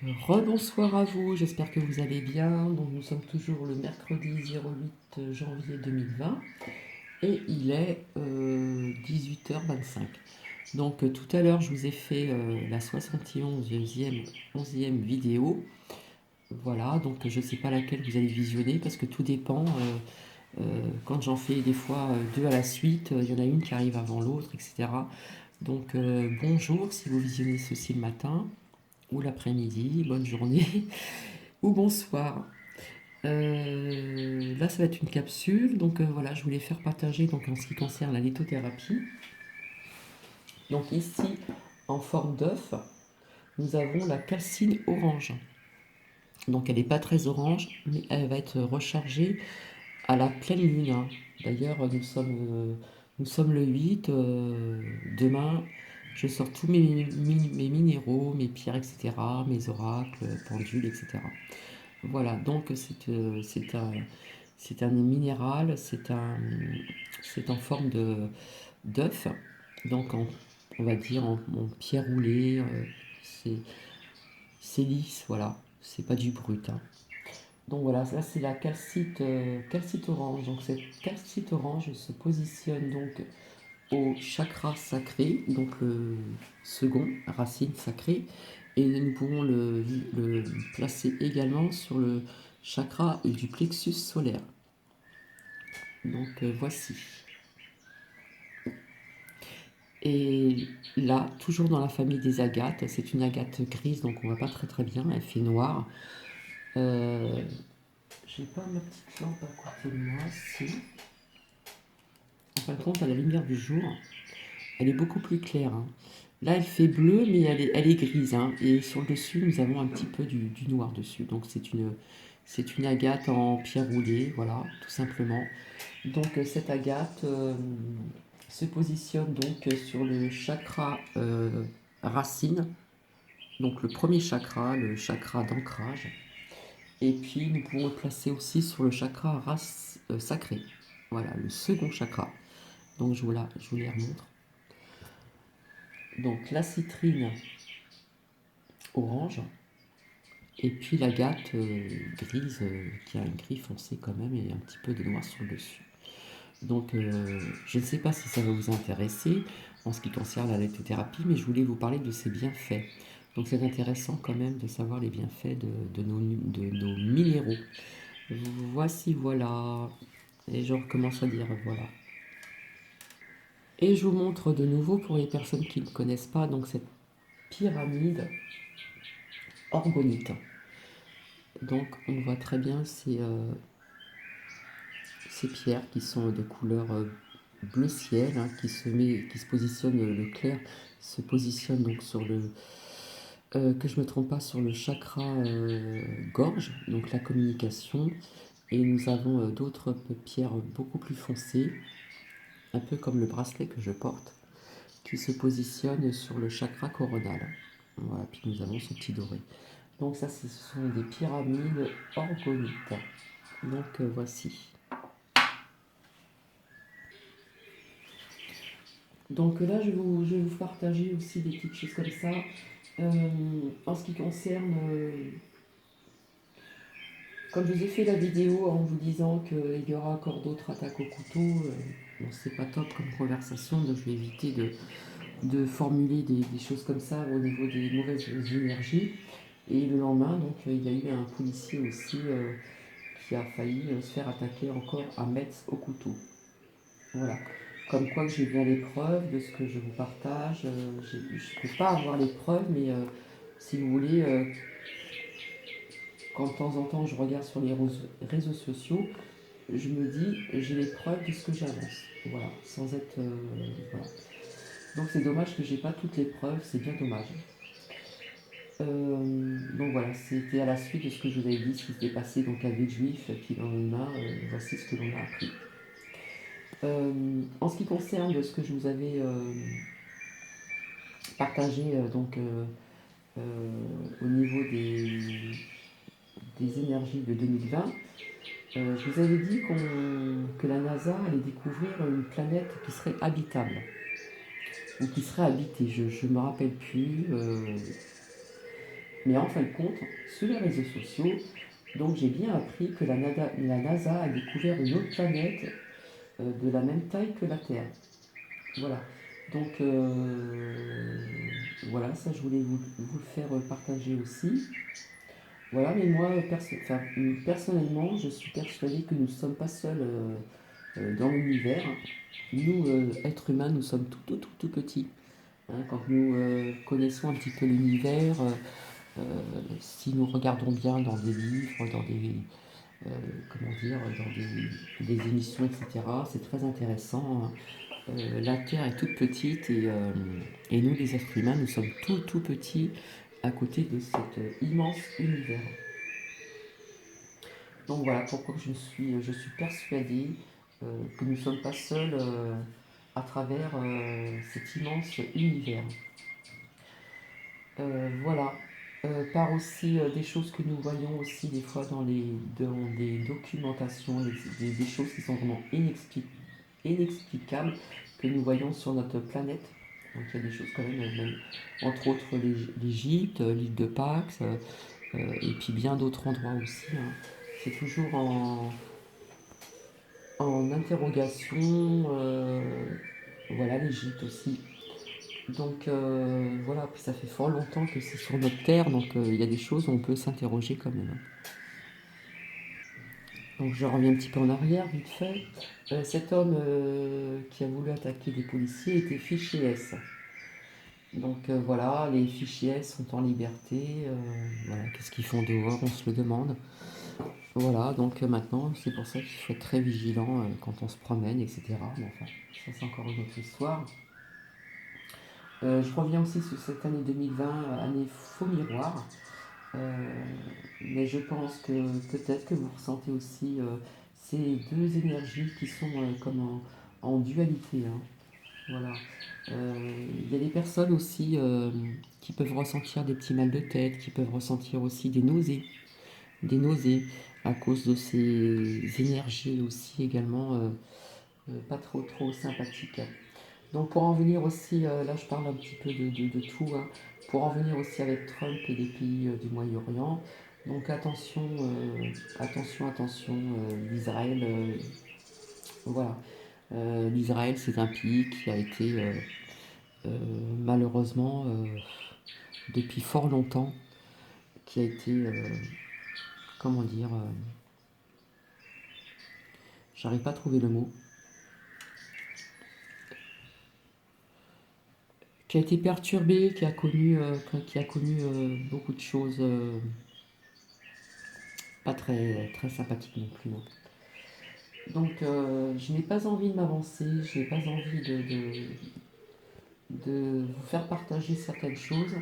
Rebonsoir à vous, j'espère que vous allez bien. Donc nous sommes toujours le mercredi 08 janvier 2020 et il est 18h25. Donc tout à l'heure je vous ai fait la 71e vidéo. Voilà, donc je ne sais pas laquelle vous allez visionner parce que tout dépend. Quand j'en fais des fois deux à la suite, il y en a une qui arrive avant l'autre, etc. Donc bonjour si vous visionnez ceci le matin ou l'après-midi, bonne journée ou bonsoir. Là, ça va être une capsule. Donc voilà, je voulais faire partager donc, en ce qui concerne la lithothérapie. Donc ici, en forme d'œuf, nous avons la calcine orange. Donc elle n'est pas très orange, mais elle va être rechargée à la pleine lune, hein. D'ailleurs, nous sommes le 8. Demain, je sors tous mes minéraux, mes pierres, etc., mes oracles, pendules, etc. Voilà, donc c'est un minéral, c'est en forme d'œuf, donc on va dire en pierre roulée, c'est c'est lisse, voilà, c'est pas du brut, hein. Donc voilà, là c'est la calcite orange. Donc cette calcite orange se positionne donc au chakra sacré, donc le second, racine sacrée, et nous pouvons le placer également sur le chakra du plexus solaire. Donc voici. Et là, toujours dans la famille des agates, c'est une agate grise, donc on voit pas très très bien, elle fait noir. Euh, j'ai pas ma petite lampe à côté de moi, si. En fin de compte, à la lumière du jour, elle est beaucoup plus claire, hein. Là, elle fait bleu, mais elle est grise, hein. Et sur le dessus, nous avons un petit peu du noir dessus. Donc c'est une agate en pierre roulée, voilà, tout simplement. Donc cette agate se positionne donc sur le chakra racine, donc le premier chakra, le chakra d'ancrage. Et puis nous pouvons le placer aussi sur le chakra sacré. Voilà, le second chakra. Donc je vous les remontre. Donc la citrine orange, et puis l'agate grise qui a un gris foncé quand même et un petit peu de noir sur le dessus. Donc je ne sais pas si ça va vous intéresser en ce qui concerne la lithothérapie, mais je voulais vous parler de ses bienfaits. Donc c'est intéressant quand même de savoir les bienfaits de nos minéraux. Voici, voilà. Et je recommence à dire voilà. Et je vous montre de nouveau pour les personnes qui ne connaissent pas donc cette pyramide orgonite. Donc on voit très bien ces pierres qui sont de couleur bleu ciel, hein, qui se positionnent, le clair se positionne donc sur que je ne me trompe pas, sur le chakra gorge, donc la communication. Et nous avons d'autres pierres beaucoup plus foncées, un peu comme le bracelet que je porte, qui se positionne sur le chakra coronal. Voilà, puis nous avons ce petit doré. Donc ça, ce sont des pyramides orgonites. Donc voici. Donc là, je vais vous partager aussi des petites choses comme ça. En ce qui concerne, comme je vous ai fait la vidéo en vous disant qu'il y aura encore d'autres attaques au couteau, bon, c'est pas top comme conversation, donc je vais éviter de formuler des choses comme ça au niveau des mauvaises énergies. Et le lendemain, donc, il y a eu un policier aussi qui a failli se faire attaquer encore à Metz au couteau. Voilà. Comme quoi que j'ai bien les preuves de ce que je vous partage. Je ne peux pas avoir les preuves, mais si vous voulez, quand de temps en temps je regarde sur les réseaux sociaux, je me dis, j'ai les preuves de ce que j'avance. Voilà, sans être. Voilà. Donc c'est dommage que j'ai pas toutes les preuves, c'est bien dommage. Donc voilà, c'était à la suite de ce que je vous avais dit, ce qui s'était passé donc à Villejuif, et puis dans l'humain, voici ce que l'on a appris. En ce qui concerne ce que je vous avais partagé au niveau des énergies de 2020, je vous avais dit que la NASA allait découvrir une planète qui serait habitable, ou qui serait habitée, je ne me rappelle plus. Mais en fin de compte, sur les réseaux sociaux, donc j'ai bien appris que la NASA a découvert une autre planète de la même taille que la Terre. Voilà. Donc voilà, ça je voulais vous le faire partager aussi. Voilà, mais moi personnellement, je suis persuadé que nous ne sommes pas seuls dans l'univers. Nous, êtres humains, nous sommes tout petits. Hein. Quand nous connaissons un petit peu l'univers, si nous regardons bien dans des livres, dans des, euh, comment dire, dans des émissions, etc., c'est très intéressant. Hein. La Terre est toute petite et nous, les êtres humains, nous sommes tout petits à côté de cet immense univers. Donc voilà pourquoi je suis persuadé que nous ne sommes pas seuls à travers cet immense univers. Voilà. Par aussi des choses que nous voyons aussi des fois dans des documentations, des choses qui sont vraiment inexplicables que nous voyons sur notre planète. Donc il y a des choses quand même entre autres l'Égypte, l'île de Pâques, et puis bien d'autres endroits aussi. Hein. C'est toujours en interrogation, voilà l'Égypte aussi. Donc voilà, puis ça fait fort longtemps que c'est sur notre terre, donc il y a des choses où on peut s'interroger quand même. Donc je reviens un petit peu en arrière, vite fait. Cet homme qui a voulu attaquer des policiers était fiché S. Donc voilà, les fichiers S sont en liberté. Voilà, qu'est-ce qu'ils font dehors, on se le demande. Voilà, donc maintenant, c'est pour ça qu'il faut être très vigilant quand on se promène, etc. Mais enfin, ça c'est encore une autre histoire. Je reviens aussi sur cette année 2020, année faux miroir. Euh, mais je pense que peut-être que vous ressentez aussi ces deux énergies qui sont comme en dualité. Hein. Voilà. Il y a des personnes aussi qui peuvent ressentir des petits mal de tête, qui peuvent ressentir aussi des nausées à cause de ces énergies aussi également pas trop sympathiques. Donc pour en venir aussi, là je parle un petit peu de tout, hein, pour en venir aussi avec Trump et les pays du Moyen-Orient, donc attention, l'Israël, voilà. L'Israël c'est un pays qui a été malheureusement depuis fort longtemps, qui a été, comment dire, j'arrive pas à trouver le mot, qui a été perturbé, qui a connu beaucoup de choses pas très sympathiques non plus. Non. Donc je n'ai pas envie de m'avancer, je n'ai pas envie de vous faire partager certaines choses,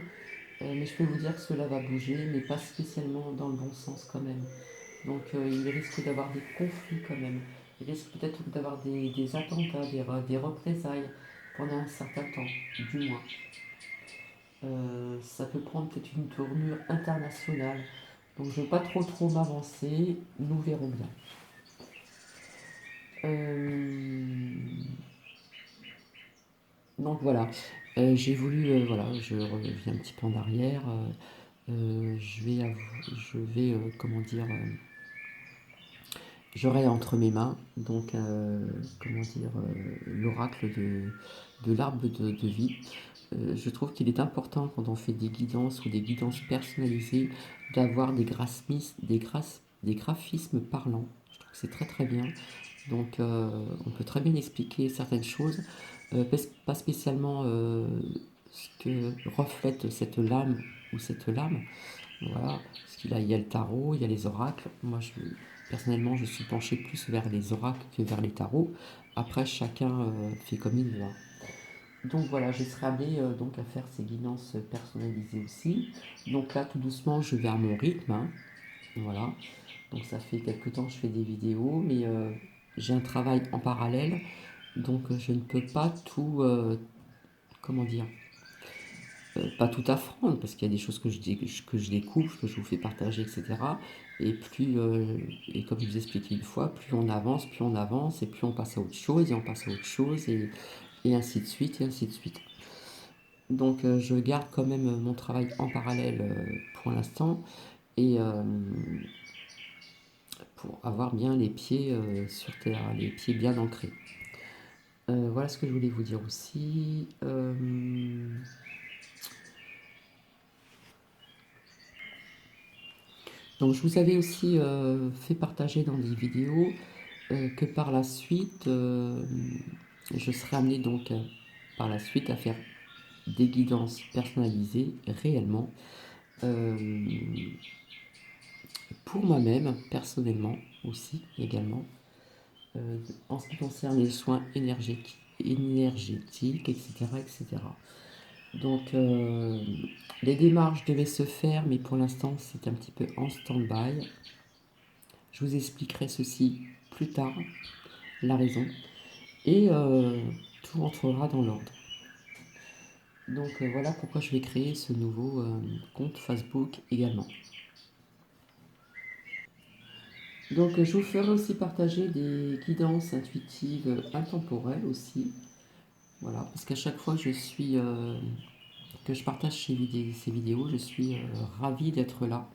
mais je peux vous dire que cela va bouger, mais pas spécialement dans le bon sens quand même. Donc il risque d'avoir des conflits quand même, il risque peut-être d'avoir des attentats, des représailles pendant un certain temps, du moins. Ça peut prendre peut-être une tournure internationale. Donc je ne veux pas trop m'avancer, nous verrons bien. Donc voilà, j'ai voulu, voilà, je reviens un petit peu en arrière. Je vais comment dire, j'aurai entre mes mains donc comment dire l'oracle de l'arbre de vie. Je trouve qu'il est important quand on fait des guidances ou des guidances personnalisées d'avoir des graphismes parlants. Je trouve que c'est très bien. Donc on peut très bien expliquer certaines choses, pas spécialement ce que reflète cette lame ou cette lame. Voilà, parce il y a le tarot, il y a les oracles. Personnellement, je suis penché plus vers les oracles que vers les tarots. Après, chacun fait comme il veut. Donc voilà, je serai amené donc à faire ces guidances personnalisées aussi. Donc là, tout doucement, je vais à mon rythme. Hein. Voilà. Donc ça fait quelques temps que je fais des vidéos, mais j'ai un travail en parallèle, donc je ne peux pas tout, comment dire, pas tout affronter, parce qu'il y a des choses que je découvre, que je vous fais partager, etc. Et et comme je vous ai expliqué une fois, plus on avance, et plus on passe à autre chose, et on passe à autre chose, et ainsi de suite, et ainsi de suite. Donc je garde quand même mon travail en parallèle pour l'instant et pour avoir bien les pieds sur terre, les pieds bien ancrés. Voilà ce que je voulais vous dire aussi. Donc je vous avais aussi fait partager dans des vidéos que par la suite, je serai amené donc par la suite à faire des guidances personnalisées réellement pour moi-même, personnellement aussi également, en ce qui concerne les soins énergétiques, etc., etc. Donc les démarches devaient se faire, mais pour l'instant c'est un petit peu en stand-by. Je vous expliquerai ceci plus tard, la raison, et tout rentrera dans l'ordre. Donc voilà pourquoi je vais créer ce nouveau compte Facebook également. Donc je vous ferai aussi partager des guidances intuitives intemporelles aussi. Voilà, parce qu'à chaque fois que je partage ces vidéos, je suis ravi d'être là.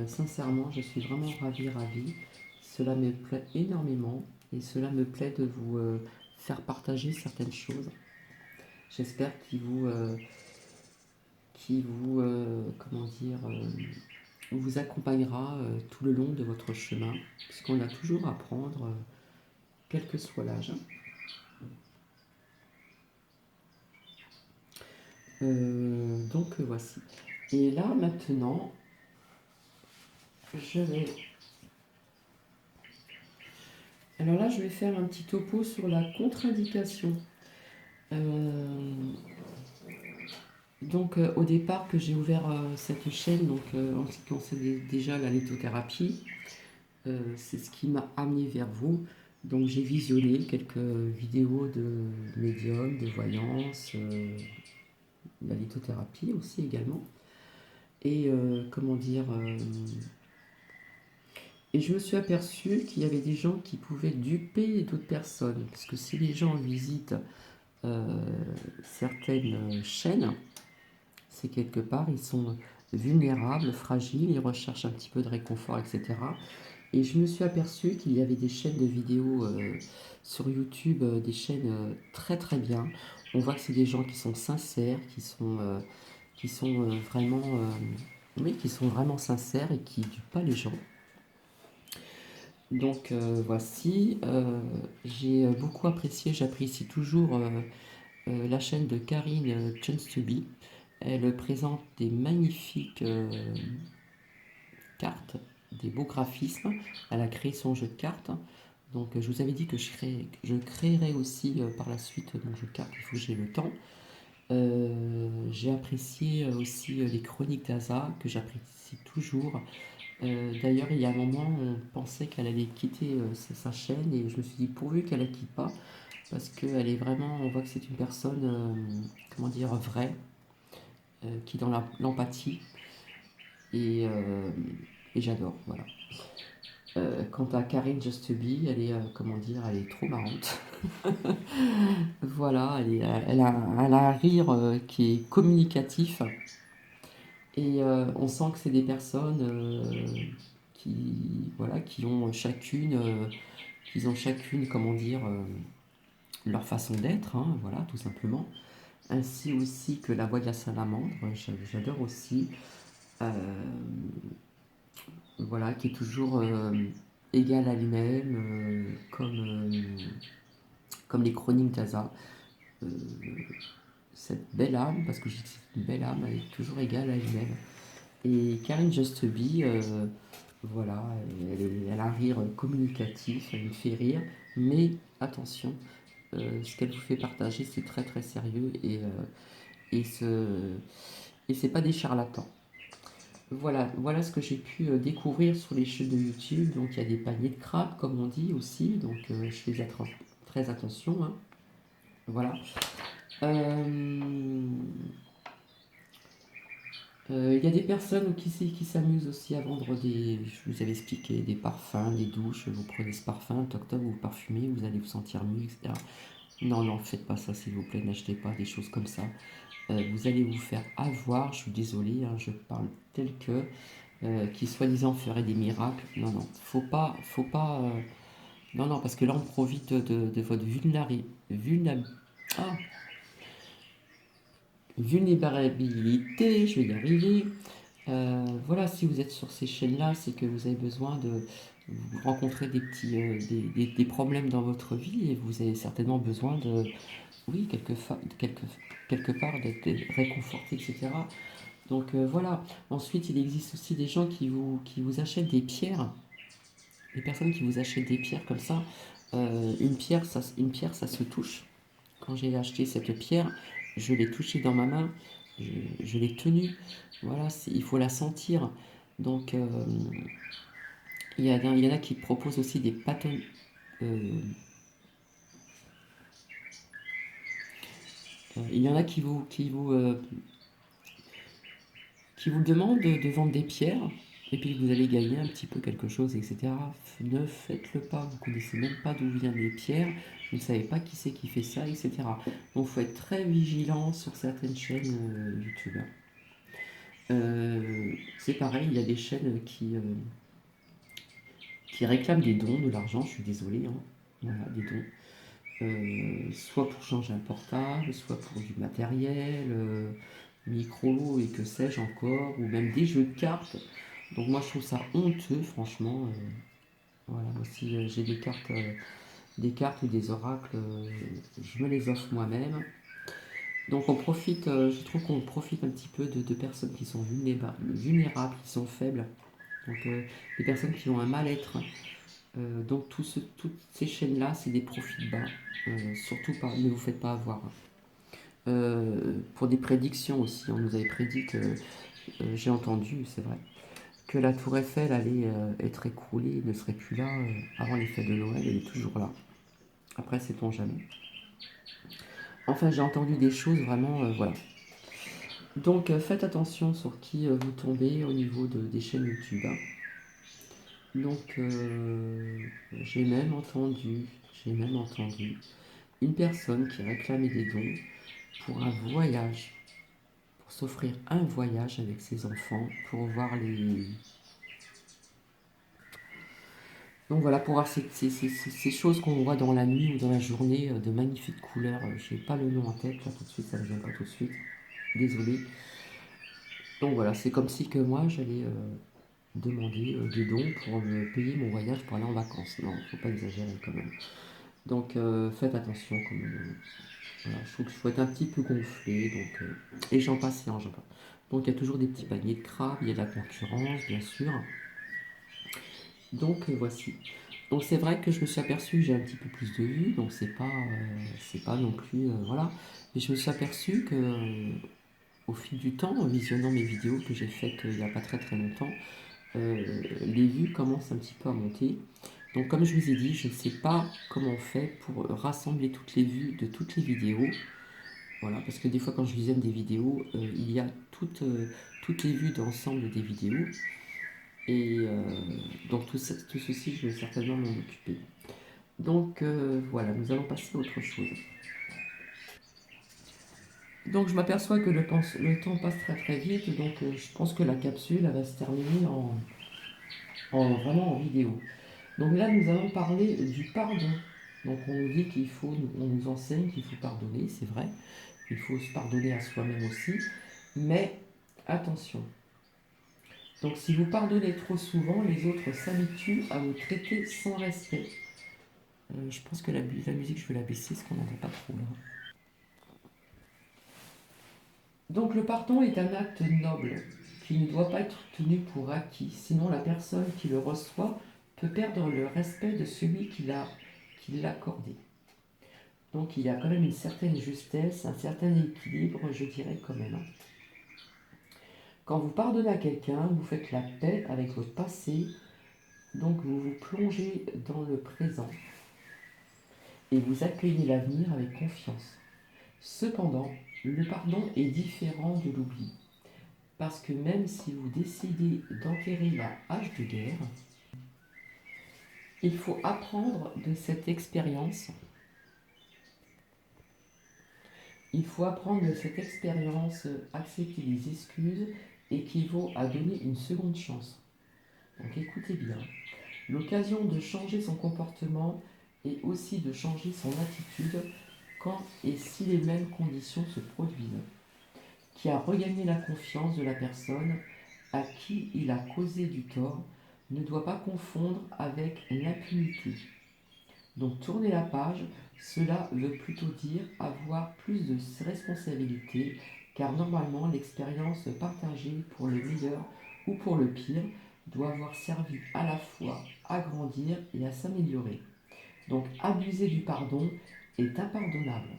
Sincèrement, je suis vraiment ravi. Cela me plaît énormément et cela me plaît de vous faire partager certaines choses. J'espère comment dire, vous accompagnera tout le long de votre chemin, puisqu'on a toujours à apprendre, quel que soit l'âge. Donc voici. Et là maintenant, je vais. Alors là, je vais faire un petit topo sur la contre-indication. Donc au départ que j'ai ouvert cette chaîne, donc en ce qui concerne déjà la lithothérapie, c'est ce qui m'a amené vers vous. Donc j'ai visionné quelques vidéos de médium, de voyance, la lithothérapie aussi également. Et comment dire, et je me suis aperçu qu'il y avait des gens qui pouvaient duper d'autres personnes. Parce que si les gens visitent euh, certaines chaînes, c'est quelque part, ils sont vulnérables, fragiles, ils recherchent un petit peu de réconfort, etc. Et je me suis aperçu qu'il y avait des chaînes de vidéos sur YouTube, des chaînes très très bien. On voit que c'est des gens qui sont sincères, qui sont vraiment, oui, qui sont vraiment sincères et qui ne dupent pas les gens. Donc voici, j'ai beaucoup apprécié, j'apprécie toujours la chaîne de Karine Chunstuby. Elle présente des magnifiques cartes, des beaux graphismes. Elle a créé son jeu de cartes. Donc je vous avais dit que je créerai aussi par la suite mon jeu de cartes, il faut que j'ai le temps. J'ai apprécié aussi les chroniques d'Aza, que j'apprécie toujours. D'ailleurs, il y a un moment, on pensait qu'elle allait quitter sa chaîne et je me suis dit pourvu qu'elle ne la quitte pas, parce qu'elle est vraiment, on voit que c'est une personne, comment dire, vraie, qui est dans l'empathie et j'adore, voilà. Quant à Karine Justuby, elle est, comment dire, elle est trop marrante. Voilà, elle a un rire qui est communicatif et on sent que c'est des personnes voilà, qui ont chacune, comment dire, leur façon d'être, hein, voilà, tout simplement. Ainsi aussi que la voix de la salamandre, j'adore aussi. Euh, voilà, qui est toujours égale à lui-même, comme les chroniques d'Aza. Euh, cette belle âme, parce que je dis que c'est une belle âme, elle est toujours égale à elle-même. Et Karine Justeby, voilà, elle a un rire communicatif, elle me fait rire, mais attention, ce qu'elle vous fait partager, c'est très très sérieux et, et c'est pas des charlatans. Voilà, voilà ce que j'ai pu découvrir sur les chaînes de YouTube. Donc il y a des paniers de crabes, comme on dit aussi, donc je fais très attention, hein. Voilà. Euh, Il y a des personnes qui s'amusent aussi à vendre je vous avais expliqué, des parfums, des douches. Vous prenez ce parfum, toc toc, vous parfumez, vous allez vous sentir mieux, etc. Non, non, faites pas ça, s'il vous plaît, n'achetez pas des choses comme ça. Vous allez vous faire avoir, je suis désolé, hein, je parle tel que, qui soi-disant ferait des miracles. Non, non, faut pas, non, non, parce que là on profite de votre ah, vulnérabilité, je vais y arriver. Voilà, si vous êtes sur ces chaînes-là, c'est que vous avez besoin de vous rencontrer des petits, des problèmes dans votre vie et vous avez certainement besoin de, oui, quelque part d'être réconforté, etc. Donc voilà. Ensuite, il existe aussi des gens qui vous achètent des pierres. Les personnes qui vous achètent des pierres comme ça, une pierre, ça se touche. Quand j'ai acheté cette pierre, je l'ai touchée dans ma main, je l'ai tenue. Voilà, il faut la sentir. Donc, il y en a qui proposent aussi des patterns. euh, il y en a qui vous demandent de vendre des pierres, et puis vous allez gagner un petit peu quelque chose, etc. Ne faites-le pas, vous ne connaissez même pas d'où viennent les pierres, vous ne savez pas qui c'est qui fait ça, etc. Donc il faut être très vigilant sur certaines chaînes YouTube. C'est pareil, il y a des chaînes qui réclament des dons, de l'argent, je suis désolé, hein. Voilà, des dons. Soit pour changer un portable, soit pour du matériel, micro et que sais-je encore, ou même des jeux de cartes. Donc moi je trouve ça honteux, franchement. Voilà, moi si j'ai des cartes ou des oracles, je me les offre moi-même. Donc on profite, je trouve qu'on profite un petit peu de personnes qui sont vulnérables, qui sont faibles. Donc des personnes qui ont un mal-être. Donc toutes ces chaînes-là, c'est des profits bas. Surtout pas, ne vous faites pas avoir. Pour des prédictions aussi, on nous avait prédit que, j'ai entendu, c'est vrai, que la tour Eiffel allait être écroulée, ne serait plus là avant les fêtes de Noël, elle est toujours là. Après, sait-on jamais. Enfin, j'ai entendu des choses vraiment, voilà. Donc, faites attention sur qui vous tombez au niveau des chaînes YouTube, hein. Donc, j'ai même entendu une personne qui réclamait des dons pour un voyage, pour s'offrir un voyage avec ses enfants, pour voir les, donc voilà, pour voir ces choses qu'on voit dans la nuit ou dans la journée, de magnifiques couleurs. Je n'ai pas le nom en tête, là tout de suite, ça ne vient pas tout de suite. Désolé. Donc voilà, c'est comme si que moi j'allais demander des dons pour me payer mon voyage pour aller en vacances. Non, faut pas exagérer quand même. Donc faites attention quand même. Voilà, je trouve qu'il faut être un petit peu gonflé. Donc, et j'en passe et j'en passe. Donc il y a toujours des petits paniers de crabes, il y a de la concurrence, bien sûr. Donc voici. Donc c'est vrai que je me suis aperçu que j'ai un petit peu plus de vues, donc c'est pas non plus voilà. Mais je me suis aperçu que au fil du temps, en visionnant mes vidéos que j'ai faites il n'y a pas très très longtemps, les vues commencent un petit peu à monter. Donc comme je vous ai dit, je ne sais pas comment on fait pour rassembler toutes les vues de toutes les vidéos. Voilà, parce que des fois quand je visionne des vidéos, il y a toutes les vues d'ensemble des vidéos. Et donc tout ceci, je vais certainement m'en occuper. Donc voilà, nous allons passer à autre chose. Donc je m'aperçois que le temps passe très très vite, donc je pense que la capsule elle va se terminer vraiment en vidéo. Donc là nous allons parler du pardon. Donc on nous dit on nous enseigne qu'il faut pardonner, c'est vrai. Il faut se pardonner à soi-même aussi. Mais attention. Donc si vous pardonnez trop souvent, les autres s'habituent à vous traiter sans respect. Je pense que la musique, je vais la baisser parce qu'on n'entend pas trop là. Donc le pardon est un acte noble qui ne doit pas être tenu pour acquis, sinon la personne qui le reçoit peut perdre le respect de celui qui l'a accordé. Donc il y a quand même une certaine justesse, un certain équilibre, je dirais quand même. Quand vous pardonnez à quelqu'un, vous faites la paix avec votre passé, donc vous vous plongez dans le présent et vous accueillez l'avenir avec confiance. Cependant, le pardon est différent de l'oubli. Parce que même si vous décidez d'enterrer la hache de guerre, il faut apprendre de cette expérience Il faut apprendre de cette expérience, accepter les excuses équivaut à donner une seconde chance. Donc écoutez bien. L'occasion de changer son comportement et aussi de changer son attitude quand et si les mêmes conditions se produisent. Qui a regagné la confiance de la personne à qui il a causé du tort ne doit pas confondre avec l'impunité. Donc tourner la page, cela veut plutôt dire avoir plus de responsabilités, car normalement l'expérience partagée pour le meilleur ou pour le pire doit avoir servi à la fois à grandir et à s'améliorer. Donc abuser du pardon est impardonnable,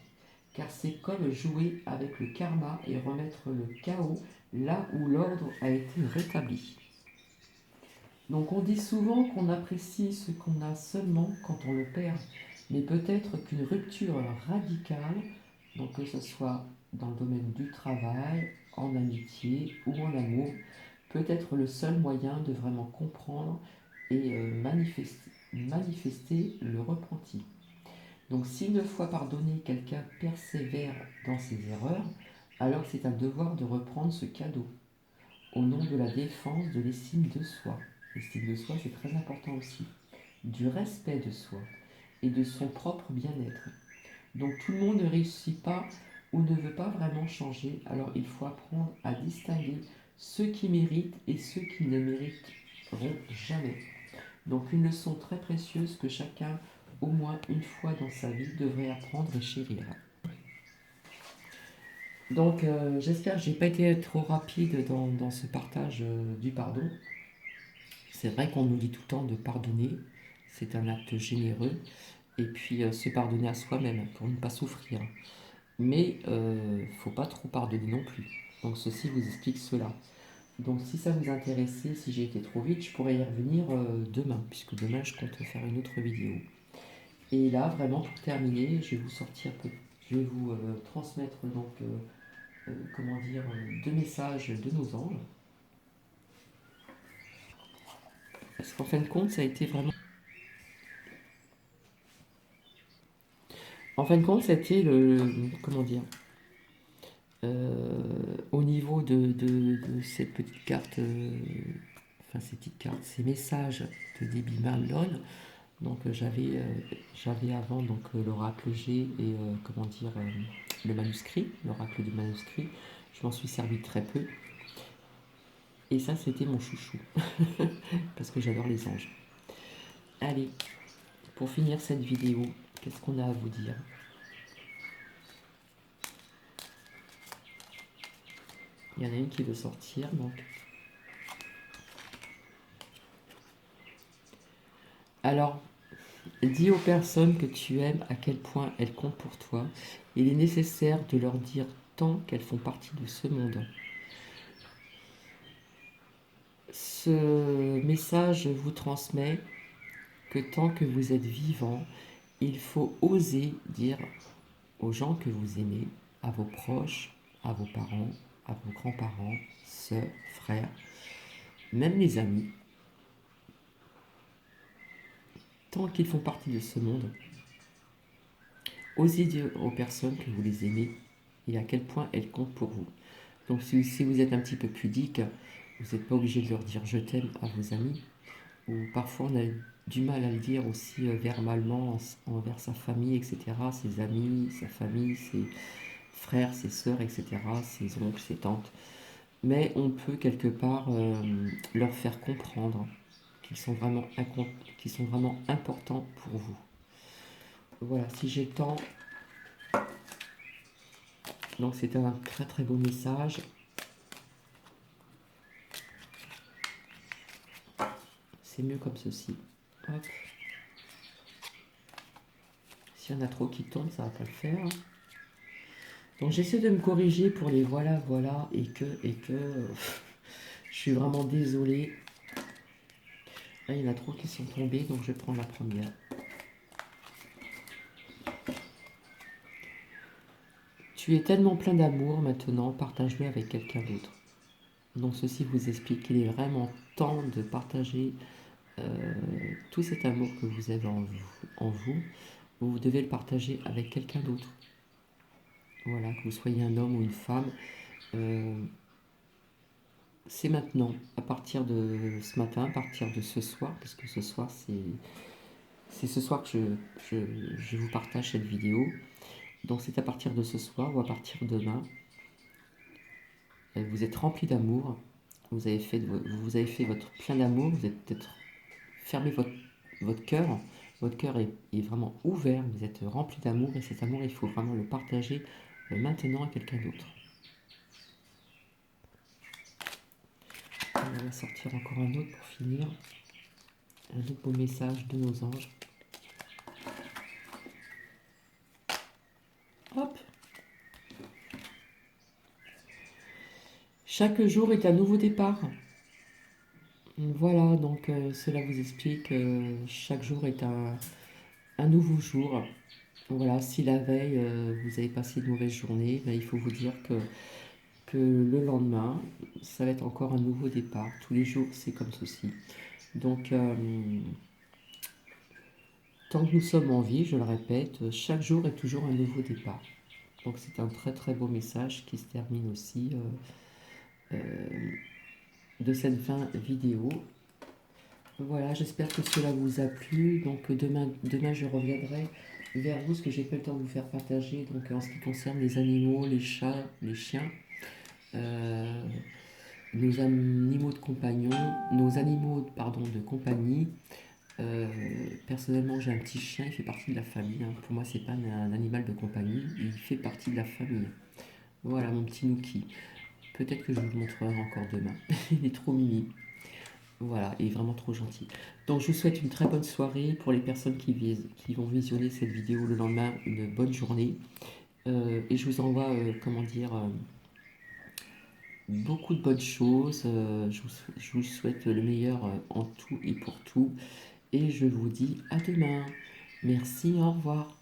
car c'est comme jouer avec le karma et remettre le chaos là où l'ordre a été rétabli. Donc on dit souvent qu'on apprécie ce qu'on a seulement quand on le perd, mais peut-être qu'une rupture radicale, donc que ce soit dans le domaine du travail, en amitié ou en amour, peut être le seul moyen de vraiment comprendre et manifester le repenti. Donc si une fois pardonné, quelqu'un persévère dans ses erreurs, alors c'est un devoir de reprendre ce cadeau au nom de la défense de l'estime de soi. L'estime de soi, c'est très important aussi. Du respect de soi et de son propre bien-être. Donc tout le monde ne réussit pas ou ne veut pas vraiment changer, alors il faut apprendre à distinguer ceux qui méritent et ceux qui ne mériteront jamais. Donc une leçon très précieuse que chacun, au moins une fois dans sa vie, devrait apprendre et chérir. Donc j'espère que j'ai pas été trop rapide dans ce partage du pardon. C'est vrai qu'on nous dit tout le temps de pardonner, c'est un acte généreux, et puis se pardonner à soi-même pour ne pas souffrir. Mais faut pas trop pardonner non plus. Donc ceci vous explique cela. Donc si ça vous intéressait, si j'ai été trop vite, je pourrais y revenir demain, puisque demain je compte faire une autre vidéo. Et là, vraiment pour terminer, je vais vous sortir, je vais vous transmettre donc, comment dire, deux messages de nos anges. Parce qu'en fin de compte, ça a été vraiment. En fin de compte, c'était le. Comment dire, au niveau de cette petite carte, enfin ces petites cartes, ces messages de Debbie Marlon. Donc j'avais avant donc l'oracle G et comment dire le manuscrit, l'oracle du manuscrit. Je m'en suis servi très peu. Et ça c'était mon chouchou parce que j'adore les anges. Allez, pour finir cette vidéo, qu'est-ce qu'on a à vous dire? Il y en a une qui veut sortir donc. Alors, dis aux personnes que tu aimes à quel point elles comptent pour toi. Il est nécessaire de leur dire tant qu'elles font partie de ce monde. Ce message vous transmet que tant que vous êtes vivant, il faut oser dire aux gens que vous aimez, à vos proches, à vos parents, à vos grands-parents, sœurs, frères, même les amis, tant qu'ils font partie de ce monde, osez dire aux personnes que vous les aimez et à quel point elles comptent pour vous. Donc si vous êtes un petit peu pudique, vous n'êtes pas obligé de leur dire je t'aime à vos amis, ou parfois on a du mal à le dire aussi verbalement envers sa famille, etc., ses amis, sa famille, ses frères, ses sœurs, etc., ses oncles, ses tantes. Mais on peut quelque part leur faire comprendre qu'ils sont vraiment importants pour vous. Voilà, si j'ai le temps. Donc c'est un très très beau message. C'est mieux comme ceci. Hop. S'il y en a trop qui tombent, ça va pas le faire. Donc j'essaie de me corriger pour les voilà, voilà, et que, je suis vraiment désolée. Là, il y en a trop qui sont tombés, donc je vais prendre la première. Tu es tellement plein d'amour maintenant, partage-le avec quelqu'un d'autre. Donc ceci vous explique qu'il est vraiment temps de partager tout cet amour que vous avez en vous. Vous devez le partager avec quelqu'un d'autre. Voilà, que vous soyez un homme ou une femme, euh, c'est maintenant, à partir de ce matin, à partir de ce soir, parce que ce soir, c'est ce soir que je vous partage cette vidéo. Donc c'est à partir de ce soir ou à partir de demain, vous êtes rempli d'amour, vous avez fait votre plein d'amour, vous êtes peut-être fermé votre cœur est vraiment ouvert, vous êtes rempli d'amour et cet amour, il faut vraiment le partager maintenant à quelqu'un d'autre. On va sortir encore un autre pour finir. Un autre beau message de nos anges. Hop. Chaque jour est un nouveau départ. Voilà, donc cela vous explique chaque jour est un nouveau jour. Voilà, si la veille vous avez passé une mauvaise journée, ben, il faut vous dire que le lendemain, ça va être encore un nouveau départ. Tous les jours, c'est comme ceci. Donc, tant que nous sommes en vie, je le répète, chaque jour est toujours un nouveau départ. Donc, c'est un très très beau message qui se termine aussi de cette fin vidéo. Voilà, j'espère que cela vous a plu. Donc, demain je reviendrai vers vous, ce que j'ai pas le temps de vous faire partager. Donc, en ce qui concerne les animaux, les chats, les chiens. Euh, nos animaux de compagnon, nos animaux pardon, de compagnie. Personnellement, j'ai un petit chien, il fait partie de la famille. Hein. Pour moi, c'est pas un animal de compagnie, il fait partie de la famille. Voilà mon petit Nookie. Peut-être que je vous le montrerai encore demain. Il est trop mimi. Voilà, il est vraiment trop gentil. Donc, je vous souhaite une très bonne soirée pour les personnes qui vont visionner cette vidéo le lendemain. Une bonne journée. Et je vous envoie, comment dire, beaucoup de bonnes choses. Je vous souhaite le meilleur en tout et pour tout. Et je vous dis à demain. Merci, au revoir.